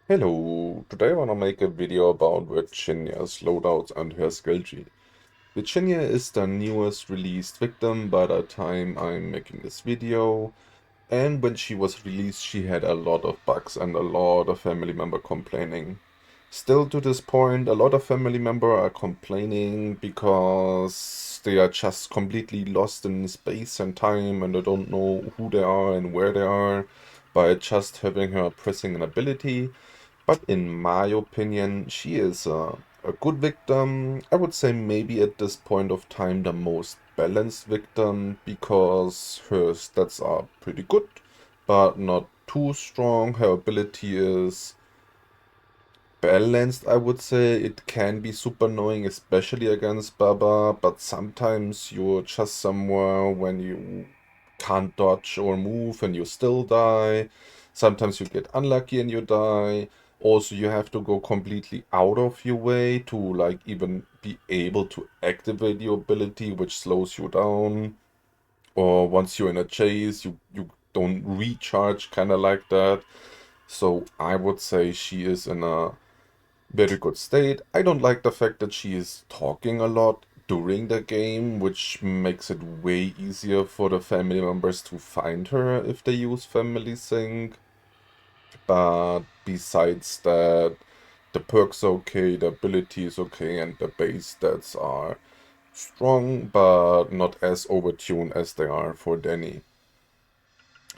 Hello, today I want to make a video about Virginia's loadouts and her skill tree. Virginia is the newest released victim by the time I'm making this video, and when she was released she had a lot of bugs and a lot of family member complaining. Still to this point, a lot of family member are complaining because they are just completely lost in space and time and they don't know who they are and where they are by just having her pressing an ability. But in my opinion, she is a good victim. I would say maybe at this point of time the most balanced victim because her stats are pretty good, but not too strong. Her ability is balanced, I would say. It can be super annoying, especially against Baba, but sometimes you're just somewhere when you can't dodge or move and you still die. Sometimes you get unlucky and you die. Also, you have to go completely out of your way to like even be able to activate your ability, which slows you down. Or once you're in a chase, you don't recharge, kind of like that. So I would say she is in a very good state. I don't like the fact that she is talking a lot during the game, which makes it way easier for the family members to find her if they use Family Sync. But besides that, the perks are okay, the ability is okay, and the base stats are strong, but not as overtuned as they are for Danny.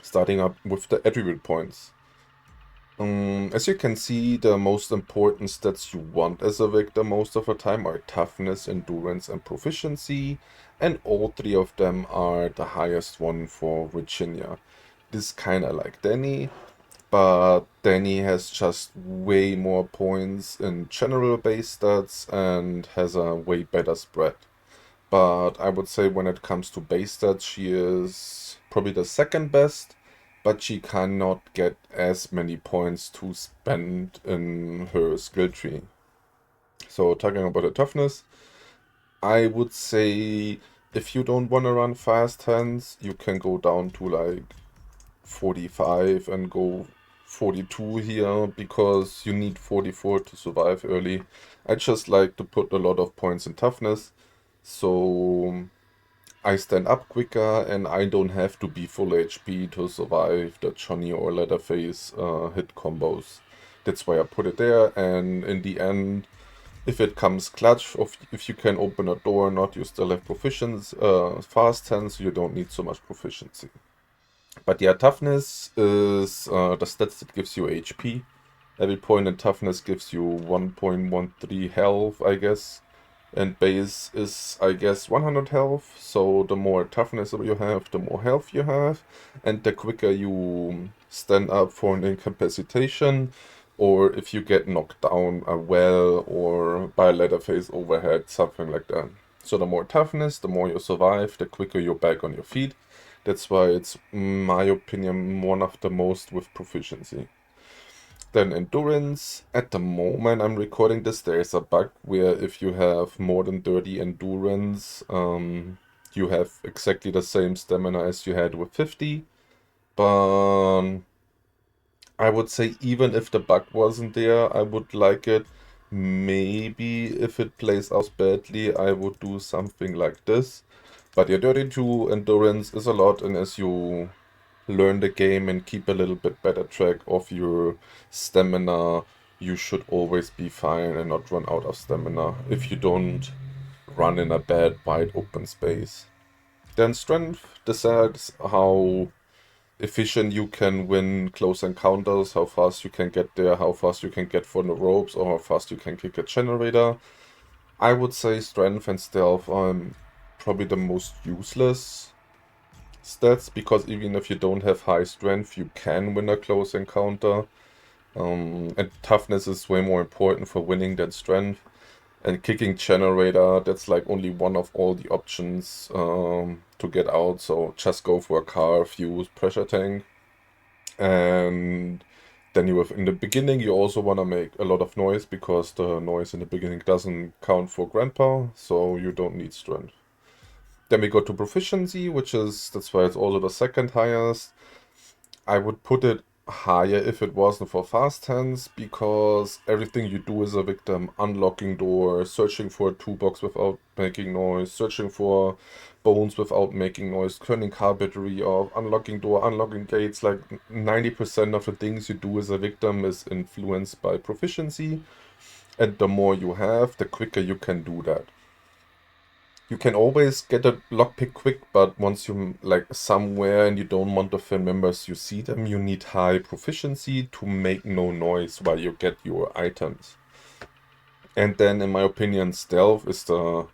Starting up with the attribute points. As you can see, the most important stats you want as a victor most of the time are toughness, endurance, and proficiency, and all three of them are the highest one for Virginia. This kinda like Danny, but Danny has just way more points in general base stats and has a way better spread. But I would say when it comes to base stats, she is probably the second best, but she cannot get as many points to spend in her skill tree. So talking about the toughness, I would say if you don't want to run fast hands, you can go down to like 45 and go 42 here because you need 44 to survive early. I just like to put a lot of points in toughness. So I stand up quicker and I don't have to be full HP to survive the Johnny or Leatherface hit combos. That's why I put it there, and in the end, if it comes clutch, if you can open a door or not, you still have proficiency, fast hands, so you don't need so much proficiency. But yeah, toughness is the stats that gives you HP. Every point in toughness gives you 1.13 health, I guess. And base is, I guess, 100 health. So the more toughness you have, the more health you have. And the quicker you stand up for an incapacitation, or if you get knocked down a well or by a Leatherface overhead, something like that. So the more toughness, the more you survive, the quicker you're back on your feet. That's why it's, in my opinion, one of the most with proficiency. Then endurance. At the moment I'm recording this, there is a bug where if you have more than 30 endurance, you have exactly the same stamina as you had with 50. But I would say even if the bug wasn't there, I would like it. Maybe if it plays out badly, I would do something like this. But yeah, 32 endurance is a lot, and as you learn the game and keep a little bit better track of your stamina, you should always be fine and not run out of stamina if you don't run in a bad wide open space. Then strength decides how efficient you can win close encounters, how fast you can get there, how fast you can get from the ropes, or how fast you can kick a generator. I would say strength and stealth are probably the most useless stats, because even if you don't have high strength, you can win a close encounter. And toughness is way more important for winning than strength. And kicking generator, that's like only one of all the options to get out. So just go for a car, fuse, pressure tank. And then you have in the beginning, you also want to make a lot of noise because the noise in the beginning doesn't count for grandpa, so you don't need strength. Then we go to proficiency, which is, that's why it's also the second highest. I would put it higher if it wasn't for fast hands, because everything you do as a victim, unlocking doors, searching for a toolbox without making noise, searching for bones without making noise, turning car battery off, unlocking door, unlocking gates, like 90% of the things you do as a victim is influenced by proficiency, and the more you have, the quicker you can do that. You can always get a lockpick quick, but once you like somewhere and you don't want the fan members you see them, you need high proficiency to make no noise while you get your items. And then, in my opinion, stealth is the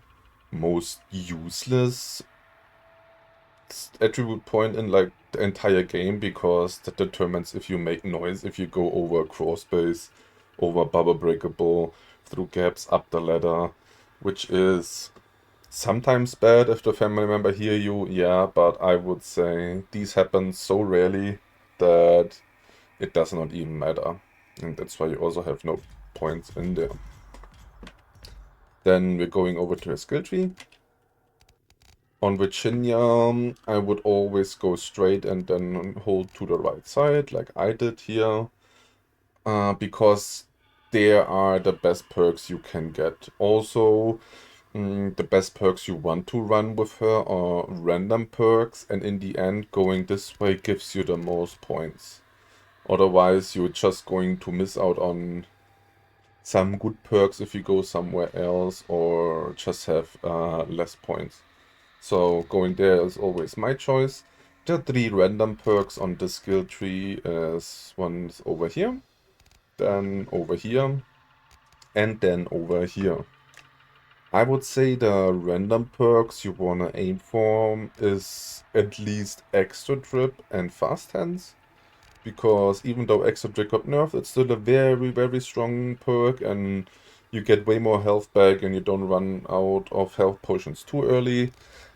most useless attribute point in like the entire game, because that determines if you make noise, if you go over crawl space, over bubble breakable, through gaps, up the ladder, which is sometimes bad if the family member hear you, yeah, but I would say these happen so rarely that it does not even matter. And that's why you also have no points in there. Then we're going over to a skill tree. On Virginia, I would always go straight and then hold to the right side, like I did here, because there are the best perks you can get. Also, the best perks you want to run with her are random perks, and in the end, going this way gives you the most points. Otherwise, you're just going to miss out on some good perks if you go somewhere else, or just have less points. So going there is always my choice. There are 3 random perks on the skill tree. One's over here, then over here, and then over here. I would say the random perks you wanna aim for is at least extra drip and fast hands, because even though extra drip got nerfed, it's still a very, very strong perk, and you get way more health back and you don't run out of health potions too early.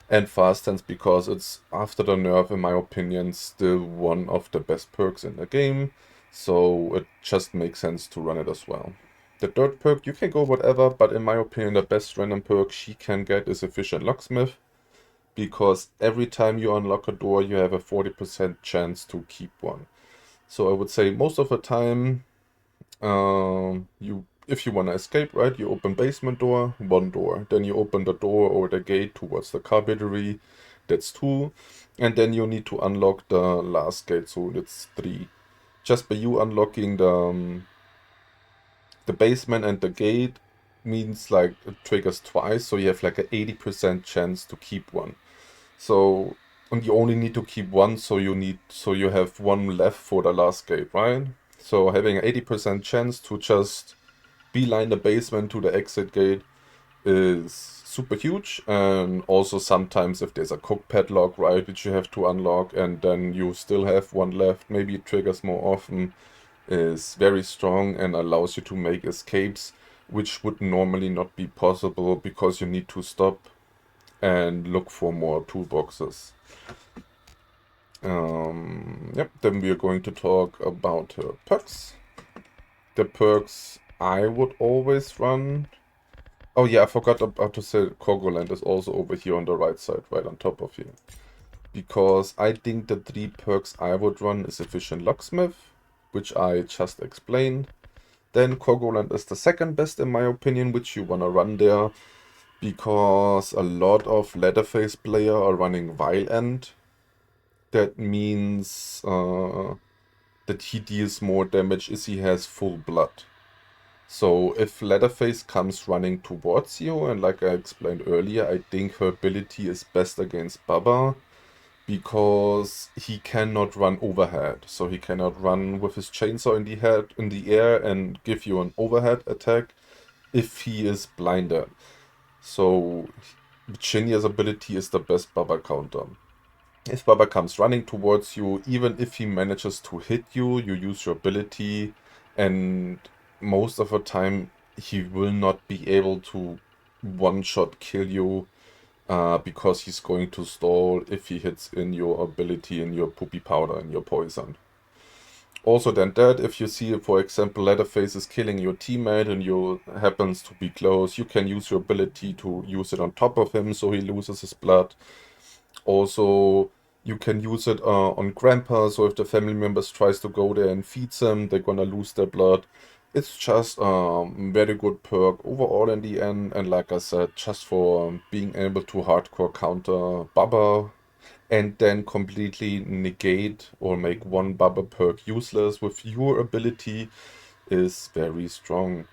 And fast hands because it's, after the nerf, in my opinion, still one of the best perks in the game, so it just makes sense to run it as well. The third perk, you can go whatever, but in my opinion, the best random perk she can get is Efficient Locksmith, because every time you unlock a door, you have a 40% chance to keep one. So I would say most of the time, if you want to escape, right, you open basement door, 1 door. Then you open the door or the gate towards the car battery, that's 2. And then you need to unlock the last gate, so that's 3. Just by you unlocking the basement and the gate means like it triggers twice, so you have like an 80% chance to keep one. So, and you only need to keep one, so you have 1 left for the last gate, right? So having an 80% chance to just beeline the basement to the exit gate is super huge. And also sometimes if there's a cook padlock, right, which you have to unlock, and then you still have 1 left, maybe it triggers more often, is very strong and allows you to make escapes, which would normally not be possible because you need to stop and look for more toolboxes. Yep, then we are going to talk about perks. The perks I would always run. Oh yeah, I forgot about to say Kogoland is also over here on the right side, right on top of here. Because I think the 3 perks I would run is Efficient Locksmith, which I just explained. Then Kogoland is the second best in my opinion, which you wanna run there, because a lot of Leatherface player are running Vile End. That means that he deals more damage if he has full blood. So if Leatherface comes running towards you, and like I explained earlier, I think her ability is best against Baba, because he cannot run overhead. So he cannot run with his chainsaw in the air and give you an overhead attack if he is blinded. So Virginia's ability is the best Baba counter. If Baba comes running towards you, even if he manages to hit you, you use your ability, and most of the time he will not be able to one-shot kill you, because he's going to stall if he hits in your ability, in your poopy powder, and your poison. Also then that, if you see, for example, Leatherface is killing your teammate and you happens to be close, you can use your ability to use it on top of him so he loses his blood. Also, You can use it on grandpa, so if the family members tries to go there and feeds them, they're gonna lose their blood. It's just very good perk overall in the end, and like I said, just for being able to hardcore counter Baba and then completely negate or make one Baba perk useless with your ability is very strong.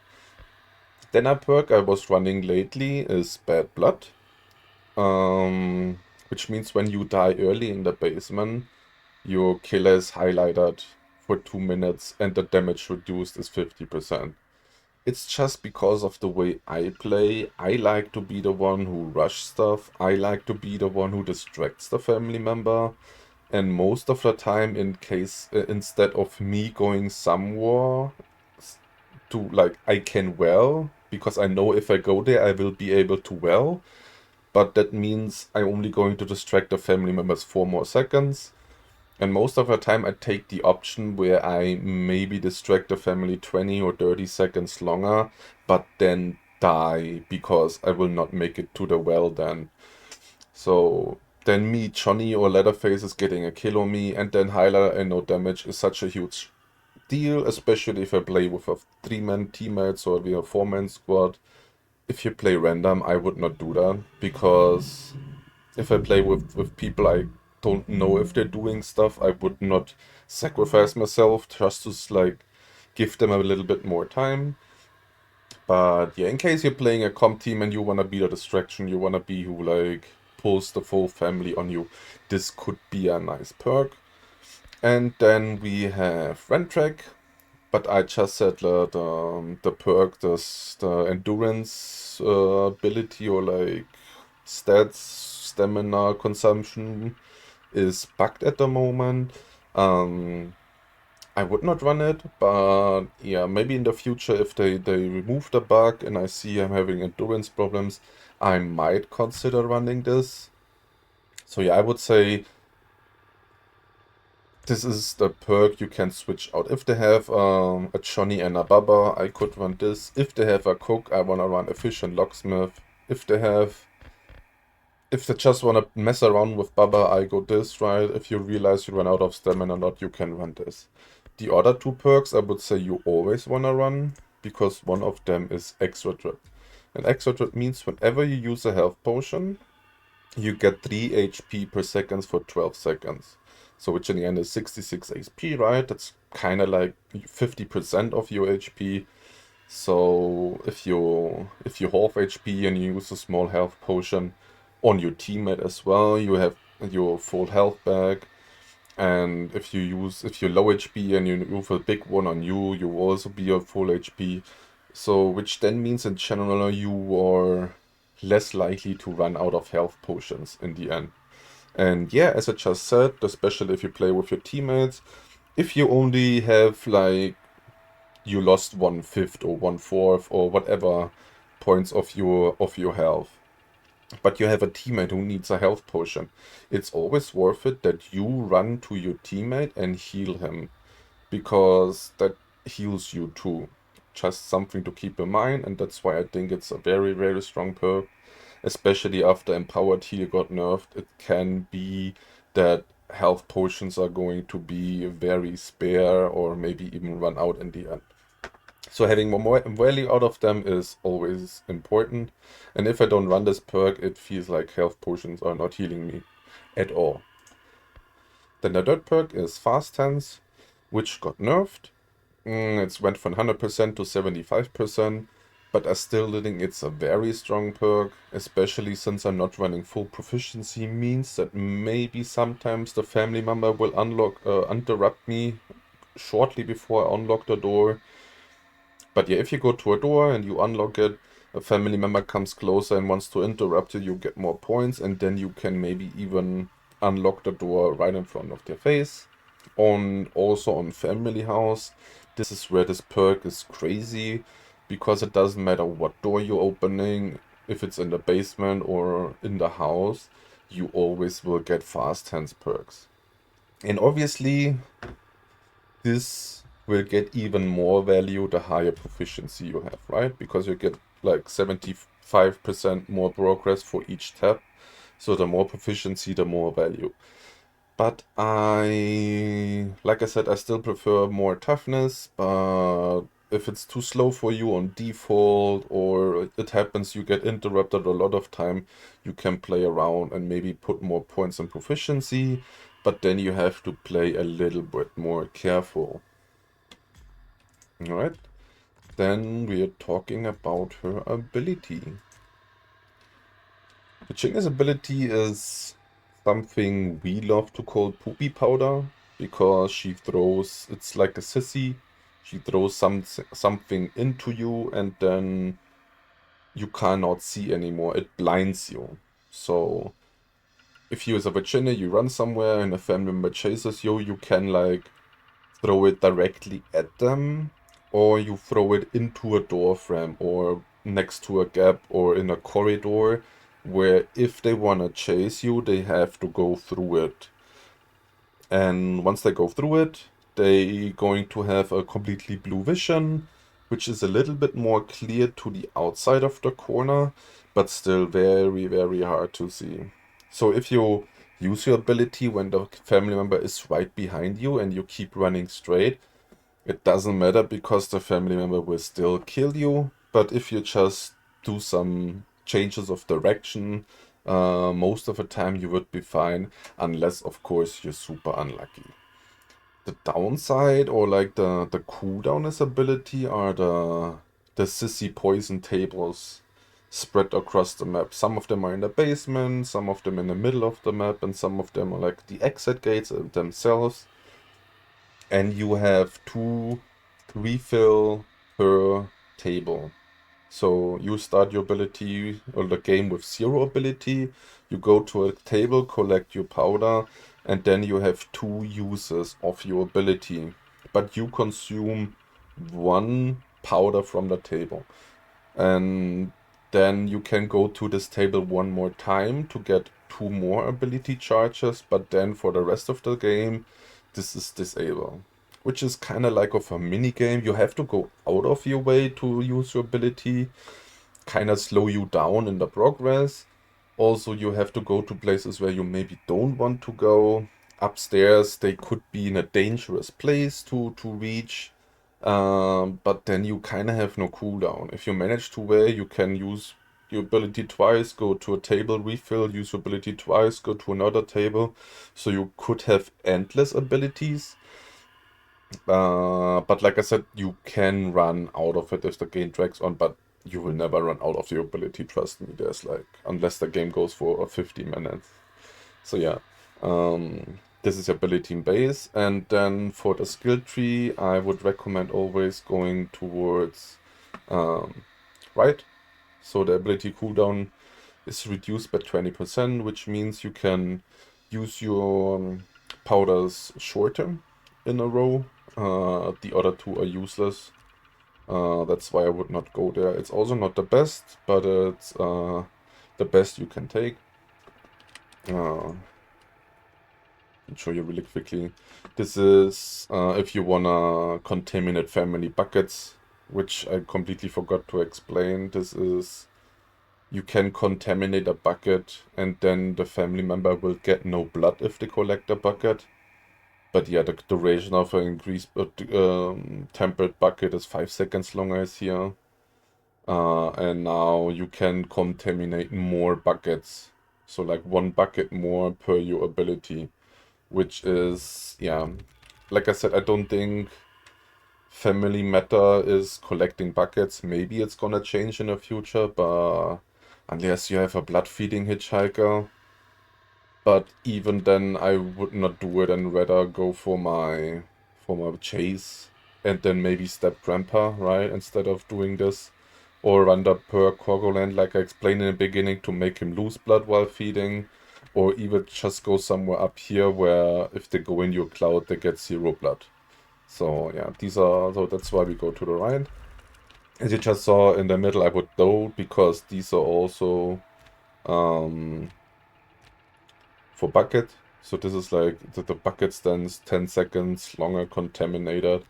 Then a perk I was running lately is Bad Blood, which means when you die early in the basement, your killer is highlighted for 2 minutes and the damage reduced is 50%. It's just because of the way I play. I like to be the one who rush stuff. I like to be the one who distracts the family member. And most of the time, in case instead of me going somewhere to like I can well, because I know if I go there I will be able to well, but that means I'm only going to distract the family members 4 more seconds. And most of the time I take the option where I maybe distract the family 20 or 30 seconds longer, but then die because I will not make it to the well then. So then me, Johnny or Leatherface is getting a kill on me, and then highlight and no damage is such a huge deal, especially if I play with a 3-man teammates or we a 4-man squad. If you play random, I would not do that, because if I play with people I don't know if they're doing stuff, I would not sacrifice myself just to like give them a little bit more time. But yeah, in case you're playing a comp team and you wanna be the distraction, you wanna be who like pulls the full family on you, this could be a nice perk. And then we have Rent Track, but I just said that the perk, the endurance ability or like stats, stamina consumption is bugged at the moment. I would not run it, but yeah, maybe in the future if they remove the bug and I see I'm having endurance problems, I might consider running this. So yeah, I would say this is the perk you can switch out. If they have a Johnny and a Baba, I could run this. If they have a cook, I wanna run a fish and locksmith. If they just wanna mess around with Baba, I go this, right? If you realize you run out of stamina or not, you can run this. The other two perks I would say you always wanna run, because one of them is extra drip. And extra drip means whenever you use a health potion, you get 3 HP per second for 12 seconds. So which in the end is 66 HP, right? That's kind of like 50% of your HP. So if you half HP and you use a small health potion on your teammate as well, you have your full health back. And if you're low HP and you use a big one on you, you will also be at full HP. So which then means in general you are less likely to run out of health potions in the end. And yeah, as I just said, especially if you play with your teammates, if you only have like you lost 1/5 or 1/4 or whatever points of your health, but you have a teammate who needs a health potion, it's always worth it that you run to your teammate and heal him, because that heals you too. Just something to keep in mind, and that's why I think it's a very, very strong perk. Especially after Empowered Heal got nerfed, it can be that health potions are going to be very spare or maybe even run out in the end. So having more value out of them is always important. And if I don't run this perk, it feels like health potions are not healing me at all. Then the third perk is Fast Hands, which got nerfed. It's went from 100% to 75%, but I still think it's a very strong perk, especially since I'm not running full proficiency, means that maybe sometimes the family member will interrupt me shortly before I unlock the door. But yeah, if you go to a door and you unlock it, a family member comes closer and wants to interrupt you, you get more points, and then you can maybe even unlock the door right in front of their face. Also on Family House, this is where this perk is crazy, because it doesn't matter what door you're opening, if it's in the basement or in the house, you always will get Fast Hands perks. And obviously, this will get even more value the higher proficiency you have, right? Because you get like 75% more progress for each tab. So the more proficiency, the more value. But like I said, I still prefer more toughness, but if it's too slow for you on default or it happens you get interrupted a lot of time, you can play around and maybe put more points in proficiency, but then you have to play a little bit more careful. Alright, then we're talking about her ability. Virginia's ability is something we love to call poopy powder because she throws, it's like a sissy, she throws something into you and then you cannot see anymore, it blinds you. So if you as a Virginia, you run somewhere and a family member chases you, you can like throw it directly at them, or you throw it into a door frame or next to a gap or in a corridor where if they want to chase you, they have to go through it. And once they go through it, they going to have a completely blue vision, which is a little bit more clear to the outside of the corner, but still very, very hard to see. So if you use your ability when the family member is right behind you and you keep running straight, it doesn't matter because the family member will still kill you, but if you just do some changes of direction, most of the time you would be fine, unless of course you're super unlucky. The downside or like the cooldown ability are the sissy poison tables spread across the map. Some of them are in the basement, some of them in the middle of the map, and some of them are like the exit gates themselves. And you have 2 refill per table. So you start your ability or the game with 0 ability, you go to a table, collect your powder, and then you have 2 uses of your ability. But you consume 1 powder from the table. And then you can go to this table 1 more time to get 2 more ability charges, but then for the rest of the game, this is disabled. Which is kind of like of a mini game. You have to go out of your way to use your ability, kind of slow you down in the progress. Also, you have to go to places where you maybe don't want to go. Upstairs, they could be in a dangerous place to reach. But then you kind of have no cooldown. If you manage to wear, you can use your ability twice, go to a table, refill, use your ability twice, go to another table. So you could have endless abilities. But like I said, you can run out of it if the game drags on, but you will never run out of your ability, trust me. There's like, unless the game goes for 50 minutes. So yeah, this is your ability base. And then for the skill tree, I would recommend always going towards right. So the ability cooldown is reduced by 20%, which means you can use your powders shorter in a row. The other 2 are useless. That's why I would not go there. It's also not the best, but it's the best you can take. I'll show you really quickly. This is if you wanna contaminate family buckets, which I completely forgot to explain. This is you can contaminate a bucket and then the family member will get no blood if they collect the bucket. But yeah, the duration of an increased tempered bucket is 5 seconds longer as here. And now you can contaminate more buckets. So like 1 bucket more per your ability. Which is, yeah, like I said, I don't think family meta is collecting buckets. Maybe it's gonna change in the future, but unless you have a blood feeding hitchhiker. But even then, I would not do it and rather go for my chase and then maybe stab grandpa, right? Instead of doing this. Or run the per coagulant like I explained in the beginning to make him lose blood while feeding. Or even just go somewhere up here where if they go in your cloud, they get 0 blood. So yeah, so that's why we go to the right. As you just saw in the middle, I would load because these are also for bucket. So this is like the bucket stands 10 seconds longer contaminated.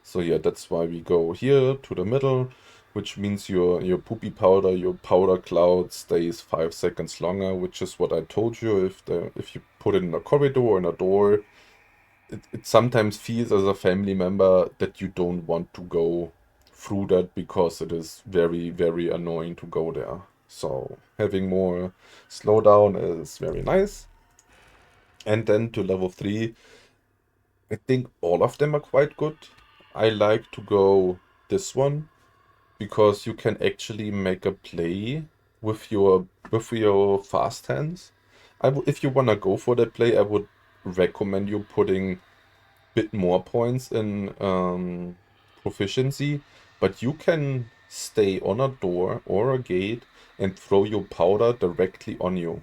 So yeah, that's why we go here to the middle. which means your poopy powder, your powder cloud stays 5 seconds longer, which is what I told you. If you put it in a corridor or in a door, it sometimes feels as a family member that you don't want to go through that because it is very, very annoying to go there. So having more slowdown is very nice. And then to level 3, I think all of them are quite good. I like to go this one because you can actually make a play with your fast hands. If you wanna go for that play, I would recommend you putting bit more points in proficiency, but you can stay on a door or a gate and throw your powder directly on you.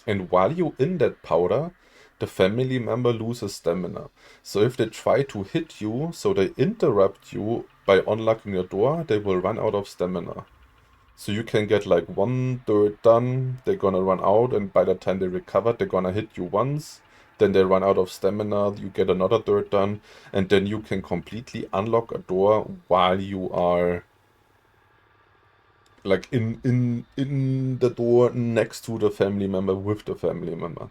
And while you're in that powder, the family member loses stamina. So if they try to hit you, so they interrupt you by unlocking your door, they will run out of stamina. So you can get like 1/3 done, they're gonna run out, and by the time they recover, they're gonna hit you once. Then they run out of stamina, you get another third done, and then you can completely unlock a door while you are like in the door next to the family member with the family member.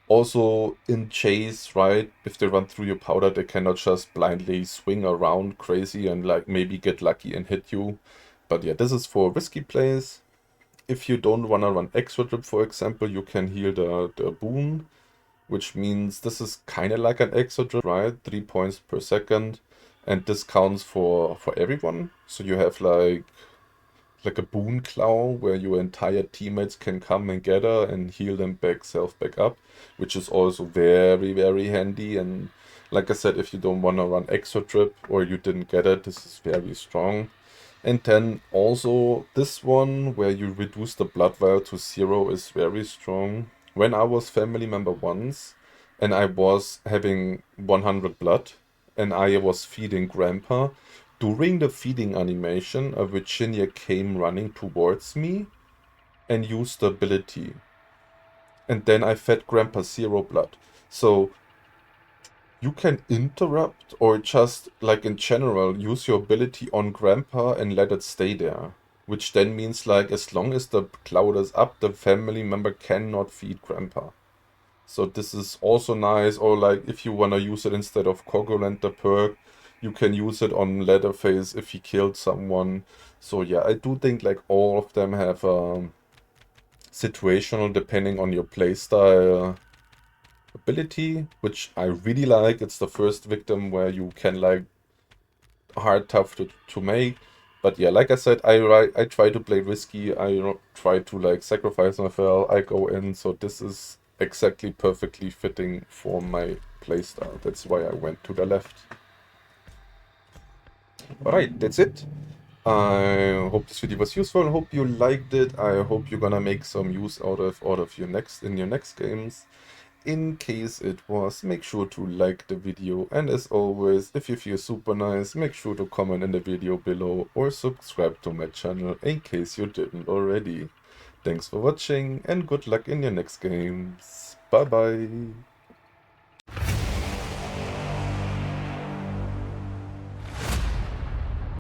Also in chase, right? If they run through your powder, they cannot just blindly swing around crazy and like maybe get lucky and hit you. But yeah, this is for risky plays. If you don't want to run extra drip, for example, you can heal the boon, which means this is kind of like an extra drip, right? 3 points per second, and this counts for everyone. So you have like a boon claw where your entire teammates can come and gather and heal them back, self back up, which is also very, very handy. And like I said, if you don't want to run extra drip or you didn't get it, this is very strong. And then also this one where you reduce the blood vial to 0 is very strong. When I was family member once and I was having 100 blood and I was feeding grandpa, during the feeding animation a Virginia came running towards me and used the ability. And then I fed grandpa 0 blood. So you can interrupt or just, like in general, use your ability on Grandpa and let it stay there. Which then means, like, as long as the cloud is up, the family member cannot feed Grandpa. So this is also nice, or like, if you wanna use it instead of Cogolent, the perk, you can use it on Leatherface if he killed someone. So yeah, I do think, like, all of them have situational depending on your playstyle ability, which I really like. It's the first victim where you can like hard tough to make. But yeah, like I said, I try to play risky. I try to like sacrifice myself. I go in, so this is exactly perfectly fitting for my playstyle. That's why I went to the left. Alright, that's it. I hope this video was useful. I hope you liked it. I hope you're gonna make some use out of your next games. In case it was, make sure to like the video, and as always, if you feel super nice, make sure to comment in the video below or subscribe to my channel in case you didn't already. Thanks for watching and good luck in your next games. Bye bye.